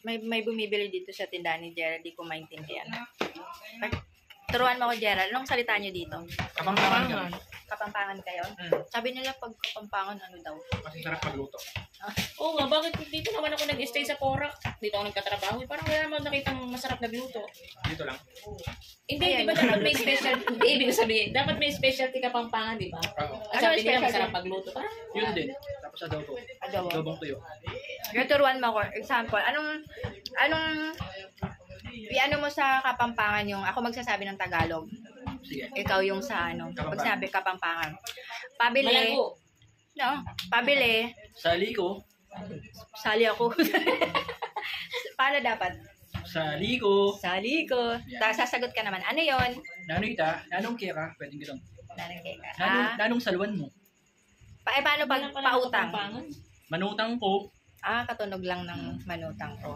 may bumibili dito sa tindahan ni Gerald, di ko maintindihan. Turuan mo ko, Gerald. Anong salita niyo dito? Kapampangan ka. Kapampangan kayo? Sabi nila pag kapampangan, ano daw? Kasi sarap magluto. Oo nga, bakit dito naman ako nag-stay sa Porac? Dito ako nagkatrabaho. Parang wala naman nakitang masarap na luto. Dito lang. Hindi, di ba dapat may special, ibig sabihin, dapat may specialty Kapampangan, di ba? Oo. Sabi nila specialty? masarap magluto. Parang, Yun din. Tapos adobo. Adobo. Adobong tuyo. Turuan mo ko. Example, anong ano mo sa Kapampangan yung, ako magsasabi ng Tagalog. Sige. Ikaw yung sa ano, pag Kapampangan. sabi Kapampangan. Pabili. malago. No, pabili. Sa liko. Sali ako. Paano dapat? Sa liko. Sali ko. Tapos sasagot ka naman. Ano yon? Nanong ita. Nanong kera. Pwedeng gano'n. Nanangkay ka. Nanong salwan mo. Paano pag Wala pala pautang? Kapampangan. Manutang ko. Katunog lang ng manutang ko.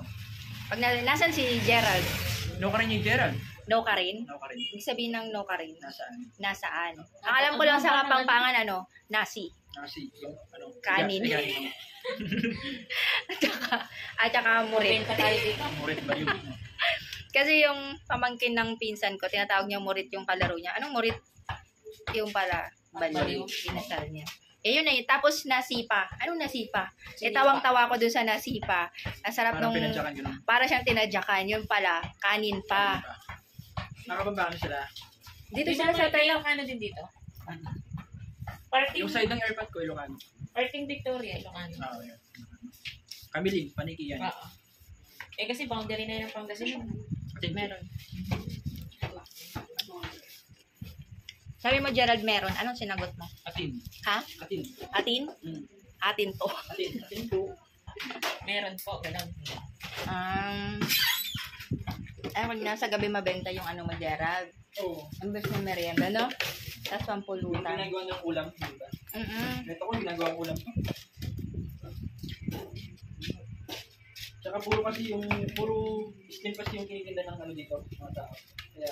Pag nasan si Gerald? No ka rin yung Gerald. No ka rin? No ka rin. Ibig sabihin ng no ka rin. Nasaan? Nasaan? Ang alam ko lang sa Kapampangan, ano, nasi. Nasi. Yung ano. Kanin. Kanin. At saka murit. Benta tayo dito. Murit ba yun? Kasi yung pamangkin ng pinsan ko, tinatawag niya murit yung kalaro niya. Anong murit? Yung pala, baliw. Inasal niya. Yun na yun. Tapos nasipa. Anong nasipa? Tawang-tawa ko dun sa nasipa. Ang sarap Parang nung, pinadyakan yun. para siyang tinadyakan. Yun pala, kanin pa. Nakapambangan sila. Dito Dito sila sa tayo. Ilocano din dito. Parting, Yung side ng airpot ko, Ilocano. Parting Victoria, Ilocano. Oo, yun. Kamilin, paniki yan. Oo. Kasi boundary na yun ng Pangasinan. Meron. Sabi mo, Gerald, meron. Anong sinagot mo? Atin. Ha? Atin. Atin? Atin to. Atin. Atin po. Meron po, ganun. Pag nasa gabi mabenta yung ano mo, Gerald. Oo. Imbes na merienda, no? Tapos Yung pampulutan. ginagawa ng ulam, di ba? Ito ko ginagawa ng ulam. Tsaka puro slim kasi yung kinikinda ng ano dito, mga tao. Kaya,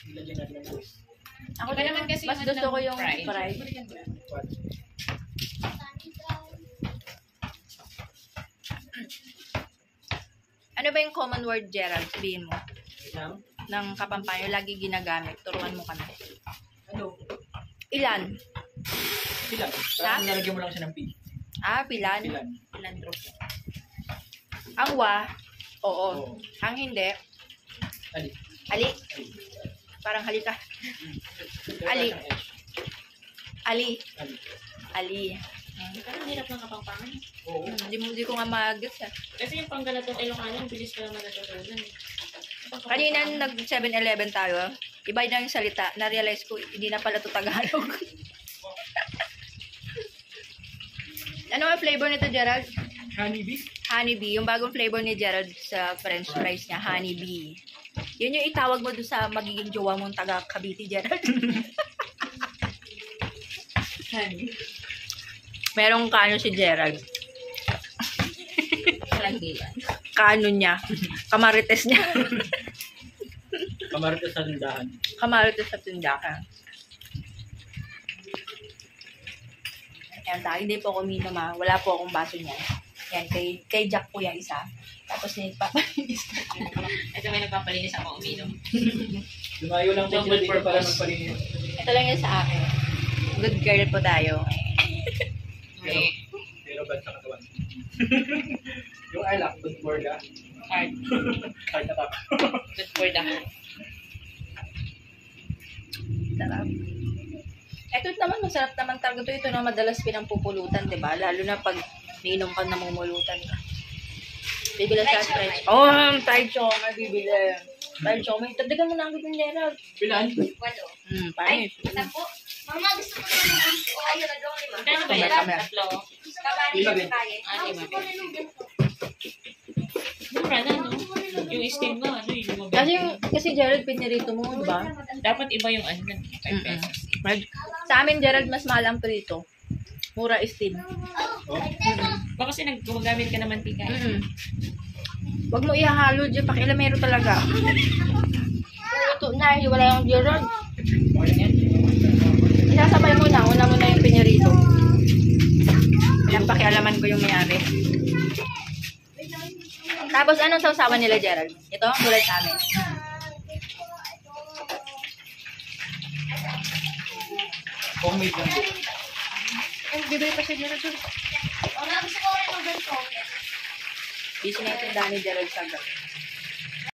nilagyan natin ng voice. Ako Iba din naman kasi mas yung gusto ano, ko yung fried. fried. What? Ano ba yung common word, Gerald? Sabihin mo. Isang? Ng Kapampangan, lagi ginagamit. Turuan mo kami. Ano? Ilan? Pilan. Parang nalagyan mo lang siya ng P. Pilan. Pilan. Pilandro. Ang wa, oo. Oo. Ang hindi, Ali. ali. Parang halika. Ali. Ali. Ali. Ali. Parang hirap ng Kapampangan. Oo. Di ko nga mag-gets. Kasi yung panggalatong Ilocano, ang bilis ka naman natutunan. Kanina nag 7-Eleven tayo, iba na yung salita. Na-realize ko, hindi na pala ito Tagalog. Ano ang flavor nito, Gerald? Honeybee? Honeybee. Yung bagong flavor ni Gerald sa french fries niya, honeybee. Yun yung itawag mo doon sa magiging jowa mong taga Cavite, Gerald. Merong kano si Gerald. Kano niya. Kamarites niya. Kamarites sa tindahan. Kamarites sa tindahan. Ayan, hindi po ako minom ha. Wala po akong baso niya. Yan, kay Jack po yung isa. Tapos niya ipapalinis. Ito may nagpapalinis ako uminom. Lumayo lang po sila dito para magpalinis. Ito lang yan sa akin. Good girl po tayo. Pero bad sa katawan. Yung I like, good for the Hard. heart attack. Good for the Sarap. Ito naman, masarap naman talaga ito. Ito na madalas pinampupulutan, diba? Lalo na pag miinom ka na mumulutan ka. Bibili sa fried. Fried choma, bibili. Fried choma. Tagdagan mo na ang bibili, Gerald. Pilan? Panis. Mama, gusto ko na ng ayun, nagawa lima. Kano ba yan? Kamera. Tatlo. Kabali Lima sa din. kaya. Lima Gusto ko na ng ganito. Mura na, no? Yung steam mo, ano yung Kasi Gerald, pinirito mo, diba? dapat iba yung ano, 5 pesos. Sa amin, Gerald, mas mahal ang prito. Mura steam. Baka kasi gumagamit ka naman tika. Huwag mo ihahalo dyan, pakialamero talaga. Ito na, hiwala yung Gerald. Isasabay mo na, una mo na yung pinirito. Yan, pakialaman ko yung mayari. Tapos anong sausawan nila, Gerald? Ito, tulad sa amin. Homemade lang din. Ay, bibili pa siya dyan. Gusto ko rin ng ganito. Busy na yung tindahan ni Gerald sa gabi.